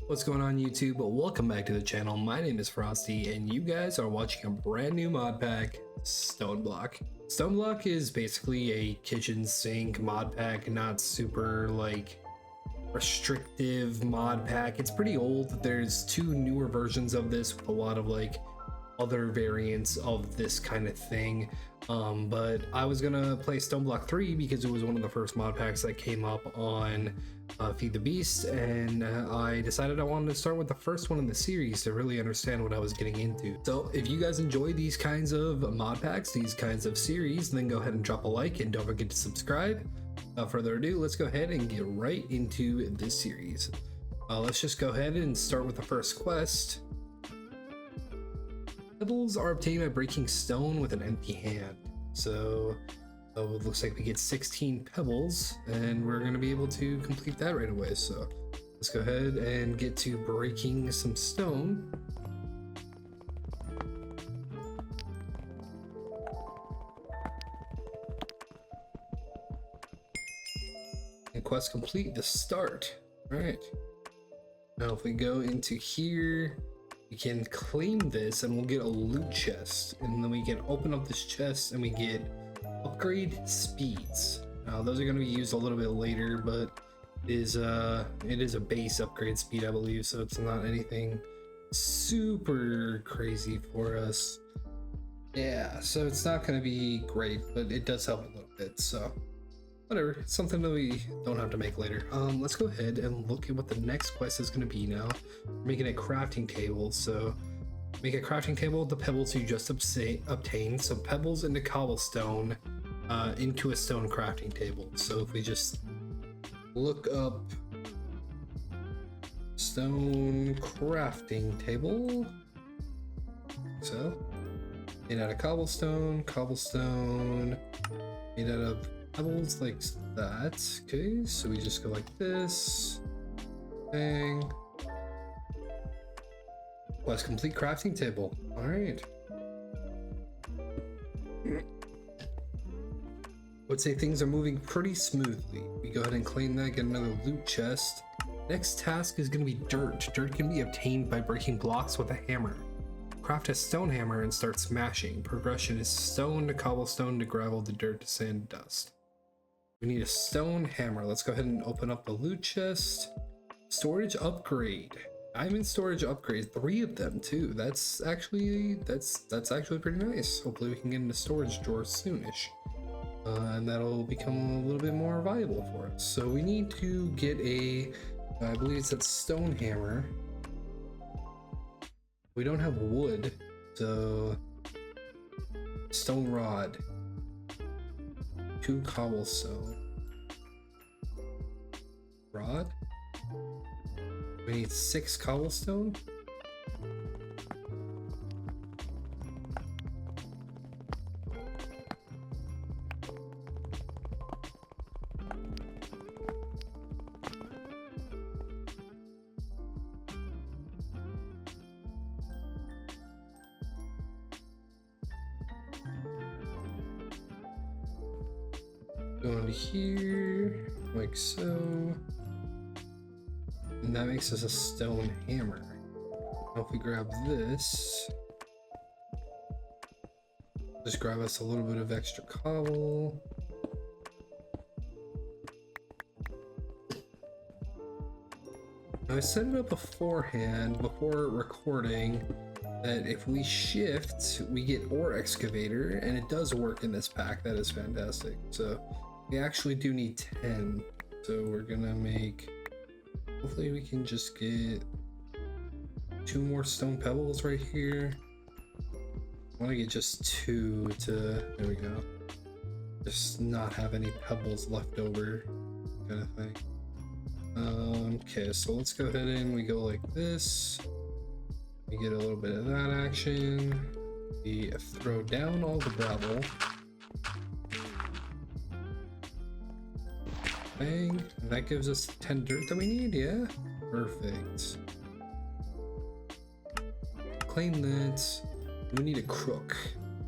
What's going on YouTube? Welcome back to the channel. My name is Frosty and you guys are watching a brand new mod pack, StoneBlock. StoneBlock is basically a kitchen sink mod pack, not super like restrictive mod pack. It's pretty old. There's two newer versions of this with a lot of like other variants of this kind of thing. But I was gonna play StoneBlock 3 because it was one of the first mod packs that came up on Feed the Beast, and I decided I wanted to start with the first one in the series to really understand what I was getting into. So if you guys enjoy these kinds of mod packs, these kinds of series, then go ahead and drop a like and don't forget to subscribe. Without further ado, let's go ahead and get right into this series. Let's just go ahead and start with the first quest. Pebbles are obtained by breaking stone with an empty hand. So it looks like we get 16 pebbles and we're going to be able to complete that right away. So let's go ahead and get to breaking some stone. And quest complete, the start. All right. Now if we go into here, we can claim this and we'll get a loot chest, and then we can open up this chest and we get upgrade speeds. Now those are going to be used a little bit later, but it is a base upgrade speed, I believe, so it's not anything super crazy for us. Yeah, so it's not going to be great, but it does help a little bit, so whatever. It's something that we don't have to make later. Let's go ahead and look at what the next quest is going to be now. We're making a crafting table. So make a crafting table with the pebbles you just obtained. So pebbles into cobblestone into a stone crafting table. So if we just look up stone crafting table. So made out of cobblestone, made out of pebbles like that. Okay, so we just go like this. Bang. Quest complete crafting table. All right. Would say things are moving pretty smoothly. We go ahead and claim that, get another loot chest. Next task is going to be dirt. Dirt can be obtained by breaking blocks with a hammer. Craft a stone hammer and start smashing. Progression is stone to cobblestone to gravel to dirt to sand to dust. We need a stone hammer. Let's go ahead and open up the loot chest. Storage upgrade. Diamond storage upgrade. 3 of them too. That's actually pretty nice. Hopefully we can get into storage drawers soonish. And that'll become a little bit more viable for us. So we need to get a, I believe it's a stone hammer. We don't have wood, so stone rod. 2 cobblestone. Rod? We need 6 cobblestone? Go into here, like so. And that makes us a stone hammer. Now if we grab this, just grab us a little bit of extra cobble. Now I set it up beforehand, before recording, that if we shift, we get ore excavator, and it does work in this pack. That is fantastic. So we actually do need 10. So we're gonna make, hopefully we can just get 2 more stone pebbles right here. I want to get just 2 to, there we go. Just not have any pebbles left over, kind of thing. Okay, so let's go ahead and we go like this. We get a little bit of that action. We throw down all the gravel. Bang, and that gives us 10 dirt that we need, yeah? Perfect. Claim that. We need a crook.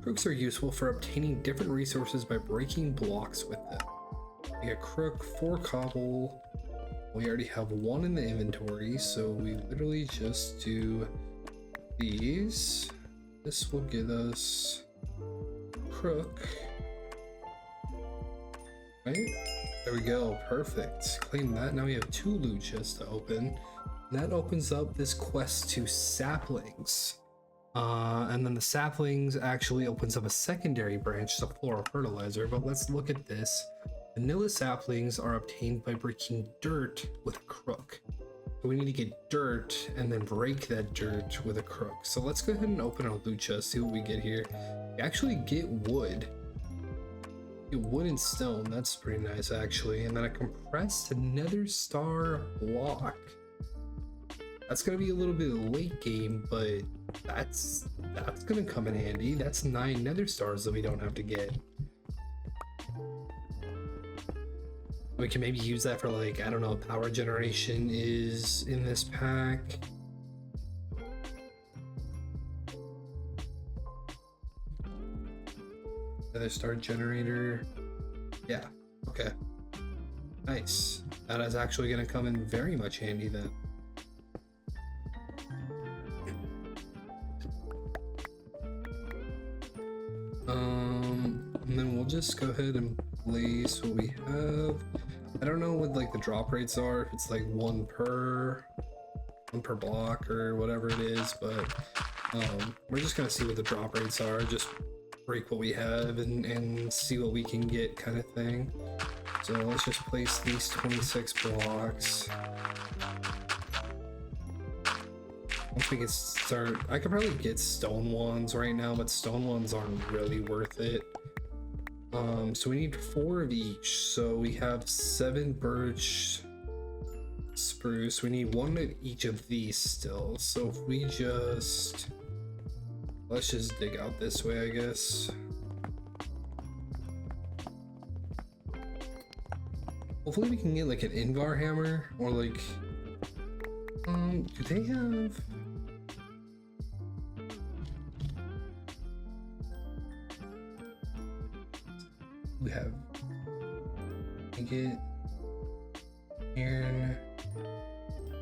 Crooks are useful for obtaining different resources by breaking blocks with them. We got crook, 4 cobble, We already have one in the inventory, so we literally just do these. This will get us CROOK. Right? There we go. Perfect. Claim that. Now we have 2 loot chests to open. That opens up this quest to saplings. And then the saplings actually opens up a secondary branch to floral fertilizer. But let's look at this. Vanilla saplings are obtained by breaking dirt with a CROOK. So we need to get dirt and then break that dirt with a CROOK. So let's go ahead and open our loot chest, see what we get here. We actually get wood. Wood and stone, that's pretty nice actually. And then a compressed nether star block. That's gonna be a little bit late game, but that's gonna come in handy. That's 9 nether stars that we don't have to get. We can maybe use that for, like, I don't know, power generation is in this pack. Nether star generator. Yeah, okay. Nice. That is actually gonna come in very much handy then. And then we'll just go ahead and place what we have. I don't know what like the drop rates are, if it's like one per block or whatever it is, but we're just gonna see what the drop rates are, just break what we have and see what we can get, kind of thing. So let's just place these 26 blocks. Once we get start, I could probably get stone ones right now, but stone ones aren't really worth it. So we need 4 of each. So we have 7 birch, spruce. We need 1 of each of these still. So if we just, let's just dig out this way, I guess. Hopefully we can get like an Invar hammer or like, do they have? We have, I get iron,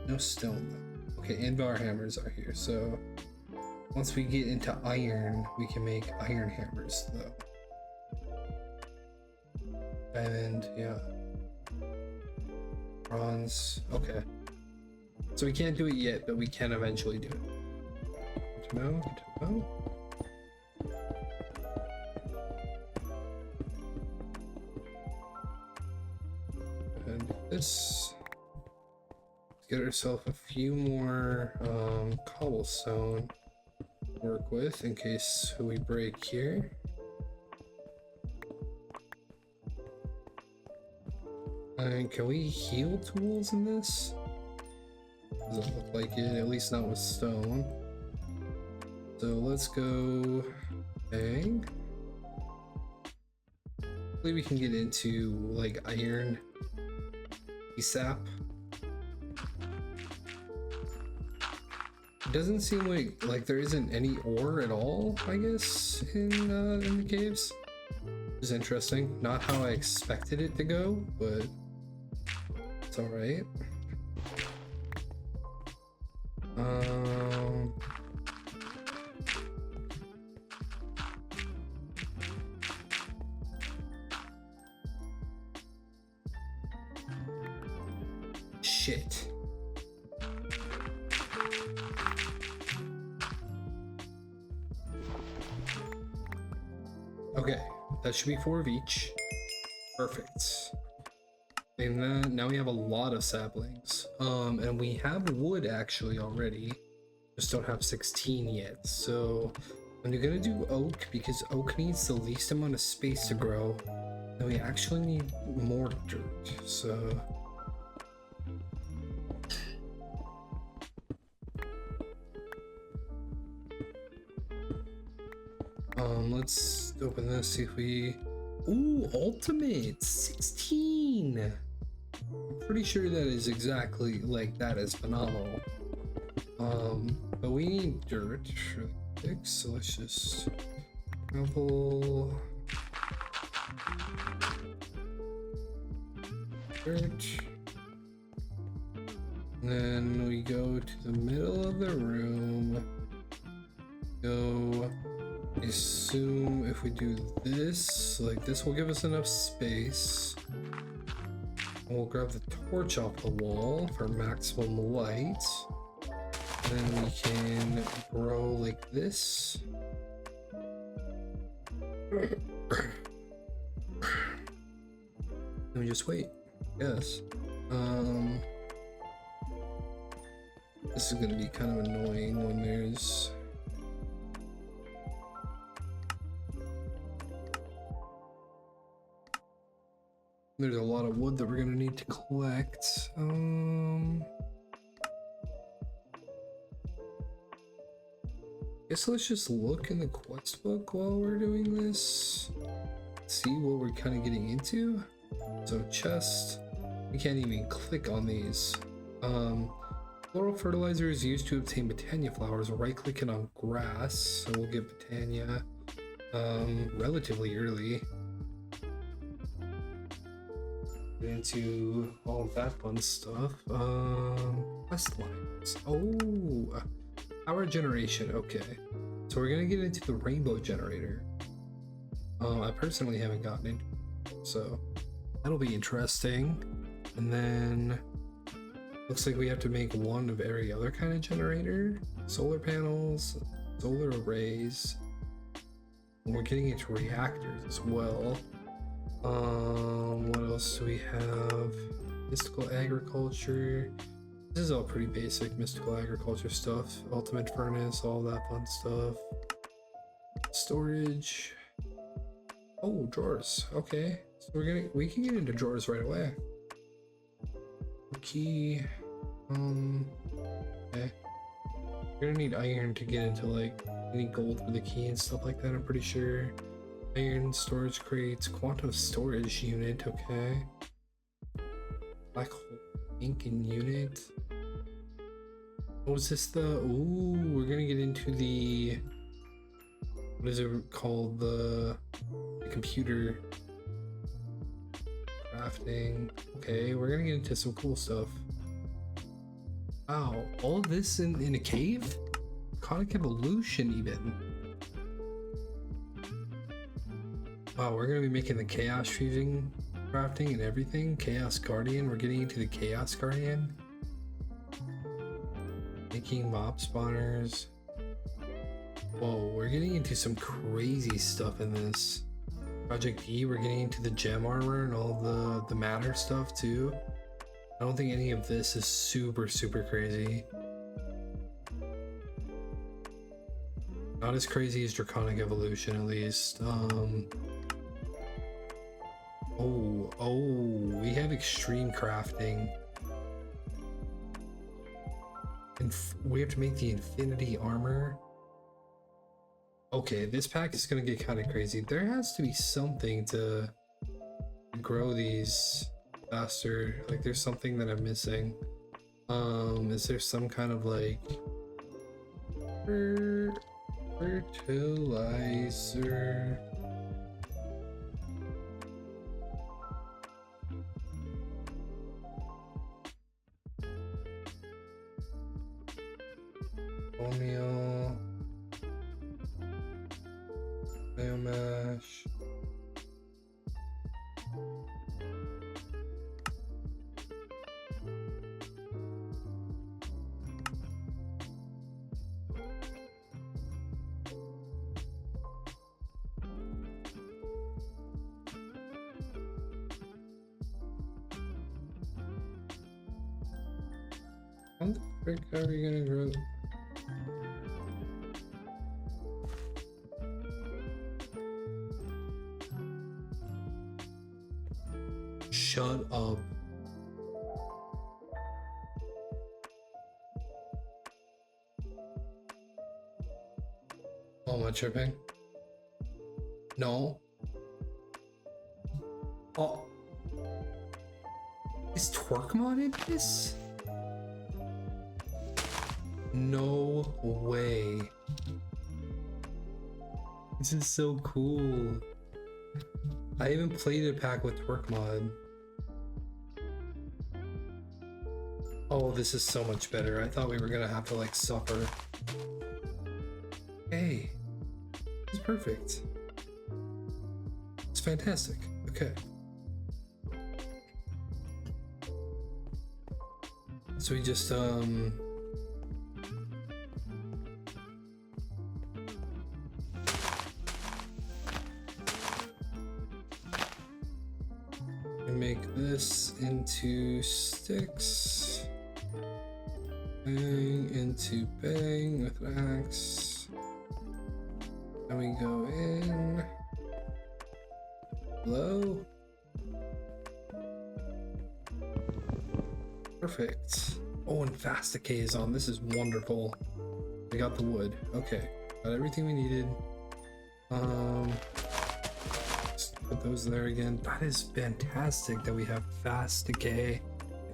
no stone though. Okay, Invar hammers are here. So once we get into iron, we can make iron hammers though. Diamond, yeah. Bronze, okay. So we can't do it yet, but we can eventually do it. Good to know, good to know. This, let's get ourselves a few more cobblestone to work with in case we break here. And can we heal tools in this? Doesn't look like it, at least not with stone. So let's go bang. Hopefully we can get into like iron sap. It doesn't seem like there isn't any ore at all, I guess, in the caves. Which is interesting. Not how I expected it to go, but it's alright. Shit. Okay, that should be 4 of each. Perfect. And then now we have a lot of saplings. And we have wood actually already. Just don't have 16 yet. So I'm gonna do oak because oak needs the least amount of space to grow. And we actually need more dirt. So let's open this, see if we, ooh, ultimate 16. I'm pretty sure that is exactly like that is phenomenal. But we need dirt really quick, so let's just gravel, dirt, And then we go to the middle of the room. Go, I assume if we do this, like this will give us enough space. We'll grab the torch off the wall for maximum light. And then we can grow like this. Let me just wait. Yes. This is gonna be kind of annoying when there's a lot of wood that we're gonna need to collect. Guess let's just look in the quest book while we're doing this. See what we're kind of getting into. So chest, we can't even click on these. Floral fertilizer is used to obtain Botania flowers. Right clicking on grass, so we'll get Botania relatively early. Get into all of that fun stuff. Quest lines. Oh, power generation. Okay, so we're gonna get into the rainbow generator. I personally haven't gotten into it, so that'll be interesting. And then looks like we have to make one of every other kind of generator. Solar panels, solar arrays. And we're getting into reactors as well. What else do we have? Mystical agriculture. This is all pretty basic mystical agriculture stuff. Ultimate furnace, all that fun stuff. Storage. Oh, drawers. Okay, so we can get into drawers right away. Key. Okay. We're gonna need iron to get into like any gold for the key and stuff like that, I'm pretty sure. Iron storage crates, quantum storage unit, okay. Black hole inking unit. What was this ooh, we're gonna get into the, what is it called? The computer crafting. Okay, we're gonna get into some cool stuff. Wow, all this in a cave? Draconic evolution even. Wow, we're gonna be making the chaos fusing crafting and everything. Chaos Guardian, we're getting into the Chaos Guardian. Making mob spawners. Whoa, we're getting into some crazy stuff in this. Project E, we're getting into the gem armor and all the matter stuff too. I don't think any of this is super crazy. Not as crazy as Draconic evolution, at least. Oh, we have extreme crafting. And we have to make the infinity armor. Okay, this pack is gonna get kind of crazy. There has to be something to grow these faster. Like there's something that I'm missing. Is there some kind of like fertilizer? Oatmeal, biomash. How the frick are we gonna grow? Shut up. Oh, am I tripping? No. Oh. Is Twerk modded this? No way. This is so cool. I haven't played a pack with Twerk mod. Oh, this is so much better. I thought we were gonna have to like suffer. Hey, it's perfect. It's fantastic. Okay. So we just we make this into sticks. Bang into bang with an axe. Then we go in. Hello. Perfect. Oh, and fast decay is on. This is wonderful. We got the wood. Okay, got everything we needed. Just put those there again. That is fantastic that we have fast decay.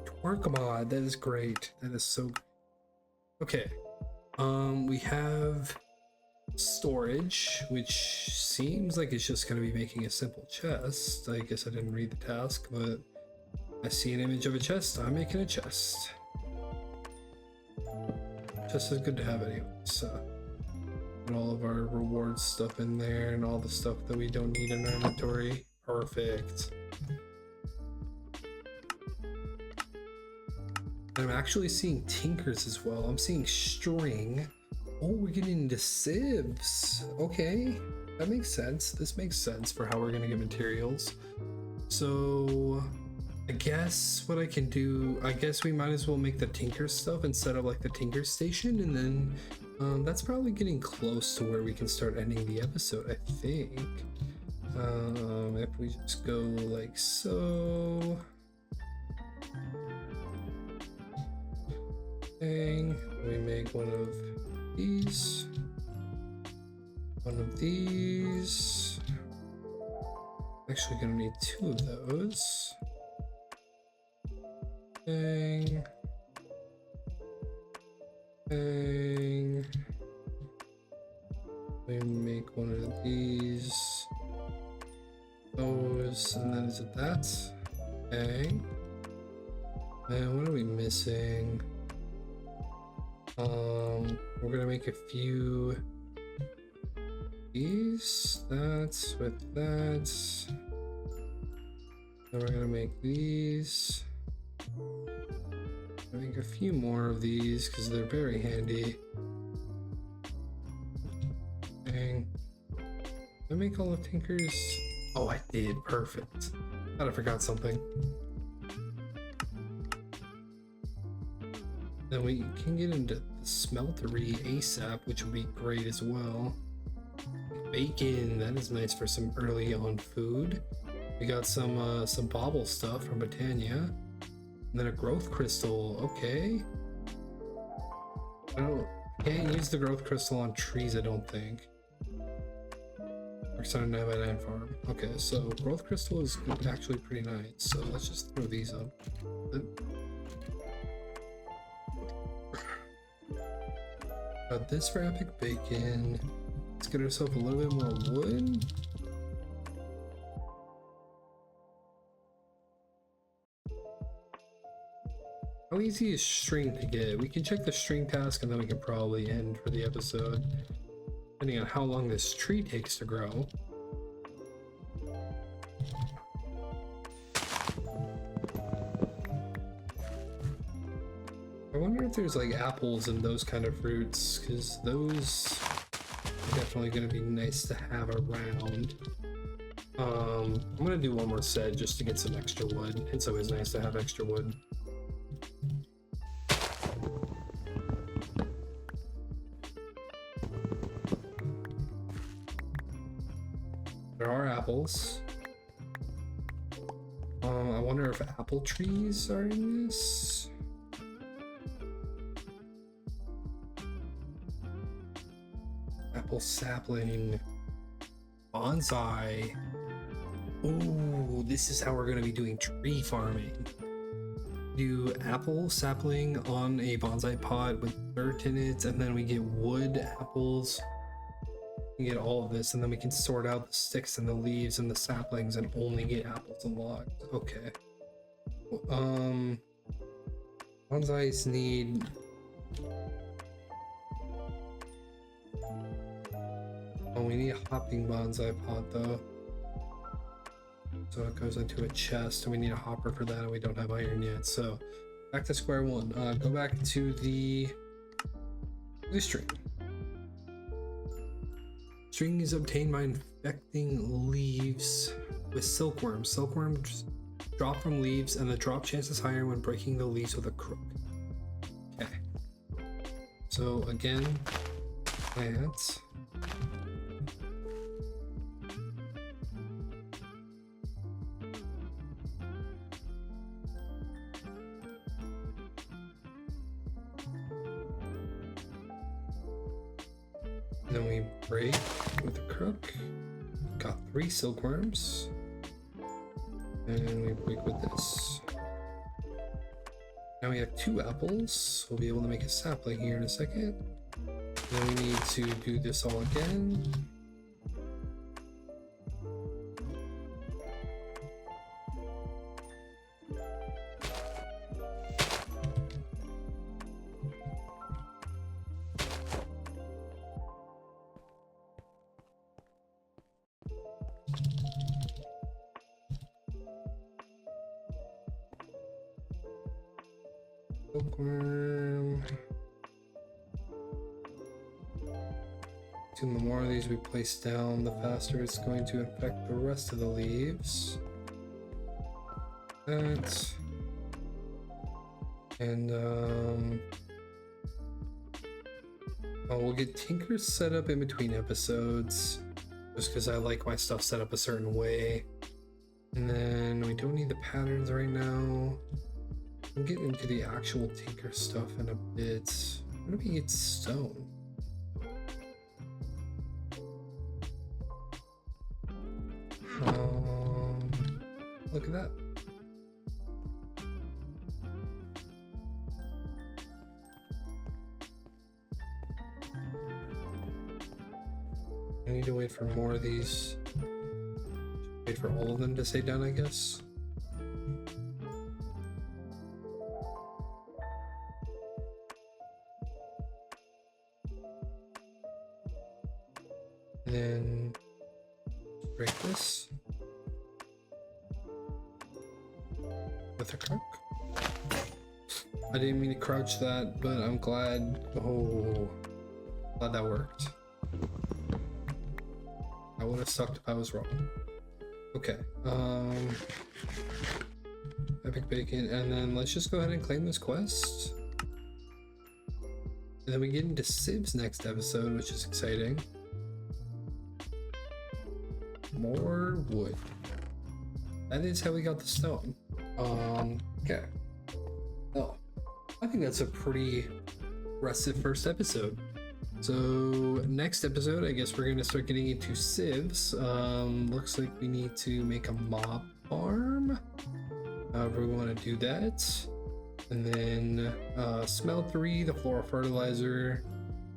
Twerk mod. That is great. That is so good. Okay. We have storage, which seems like it's just going to be making a simple chest. I guess I didn't read the task, but I see an image of a chest. I'm making a chest. Chest is good to have anyway. So put all of our reward stuff in there and all the stuff that we don't need in our inventory. Perfect. I'm actually seeing tinkers as well. I'm seeing string. Oh, we're getting into sieves. Okay, that makes sense. This makes sense for how we're gonna get materials. So I guess what I can do, I guess we might as well make the tinker stuff instead of like the tinker station, and then that's probably getting close to where we can start ending the episode, I think. If we just go like so. Bang, we make one of these, one of these. Actually gonna need two of those. Bang, bang. We make one of these, those, and then is it that? Bang. And what are we missing? We're gonna make a few these, that's with that. Then we're gonna make these. Make a few more of these because they're very handy. Dang. Did I make all the tinkers? Oh, I did. Perfect. Thought I forgot something. Then we can get into the smeltery ASAP, which would be great as well. Bacon, that is nice for some early on food. We got some bauble stuff from Botania. And then a growth crystal, okay. Can't use the growth crystal on trees, I don't think. Works on a 9x9 farm. Okay, so growth crystal is actually pretty nice. So let's just throw these up. Got this for epic bacon. Let's get ourselves a little bit more wood. How easy is string to get? We can check the string task and then we can probably end for the episode, depending on how long this tree takes to grow. I wonder if there's like apples and those kind of fruits, because those are definitely going to be nice to have around. I'm going to do one more set just to get some extra wood. It's always nice to have extra wood. There are apples. I wonder if apple trees are in this. Apple sapling. Bonsai. Ooh, this is how we're going to be doing tree farming. Do apple sapling on a bonsai pot with dirt in it, and then we get wood apples. We get all of this, and then we can sort out the sticks and the leaves and the saplings and only get apples and logs. Okay. Bonsais need... Oh, we need a hopping bonsai pot though. So it goes into a chest and we need a hopper for that and we don't have iron yet. So back to square one. Go back to the string. String is obtained by infecting leaves with silkworms. Silkworms drop from leaves and the drop chance is higher when breaking the leaves with a crook. Okay. So again, plants. Then we break with a crook. Got 3 silkworms. And we break with this. Now we have 2 apples. We'll be able to make a sapling here in a second. Then we need to do this all again. Silkworm. The more of these we place down, the faster it's going to infect the rest of the leaves. That. And we'll get Tinker set up in between episodes, just because I like my stuff set up a certain way. And then we don't need the patterns right now. We'll get into the actual Tinker stuff in a bit. Where do we get stone? Look at that. I need to wait for more of these. Wait for all of them to stay done, I guess. And then break this with a crook. I didn't mean to crouch that, but I'm glad. Oh, glad that worked. I would have sucked if I was wrong. Okay. Epic bacon, and then let's just go ahead and claim this quest. And then we get into Civ's next episode, which is exciting. More wood. That is how we got the stone. Okay. Oh, I think that's a pretty impressive first episode. So next episode, I guess we're gonna start getting into civs. Looks like we need to make a mob farm. However we want to do that. And then smeltery, the floral fertilizer.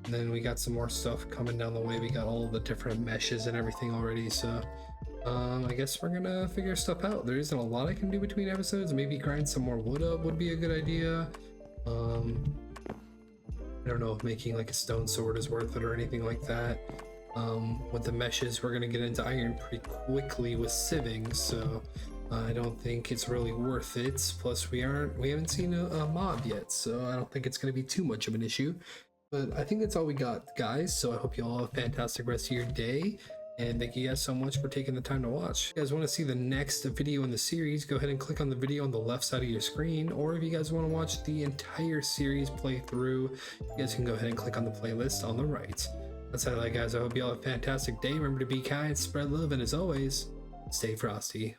And then we got some more stuff coming down the way. We got all the different meshes and everything already. So I guess we're gonna figure stuff out. There isn't a lot I can do between episodes. Maybe grind some more wood up would be a good idea. I don't know if making like a stone sword is worth it or anything like that. With the meshes, we're gonna get into iron pretty quickly with sieving, so I don't think it's really worth it. Plus, we haven't seen a mob yet, so I don't think it's gonna be too much of an issue. But I think that's all we got, guys. So I hope you all have a fantastic rest of your day. And thank you guys so much for taking the time to watch. If you guys want to see the next video in the series, go ahead and click on the video on the left side of your screen. Or if you guys want to watch the entire series play through, you guys can go ahead and click on the playlist on the right. That's how, guys. I hope you all have a fantastic day. Remember to be kind, spread love, and as always, stay frosty.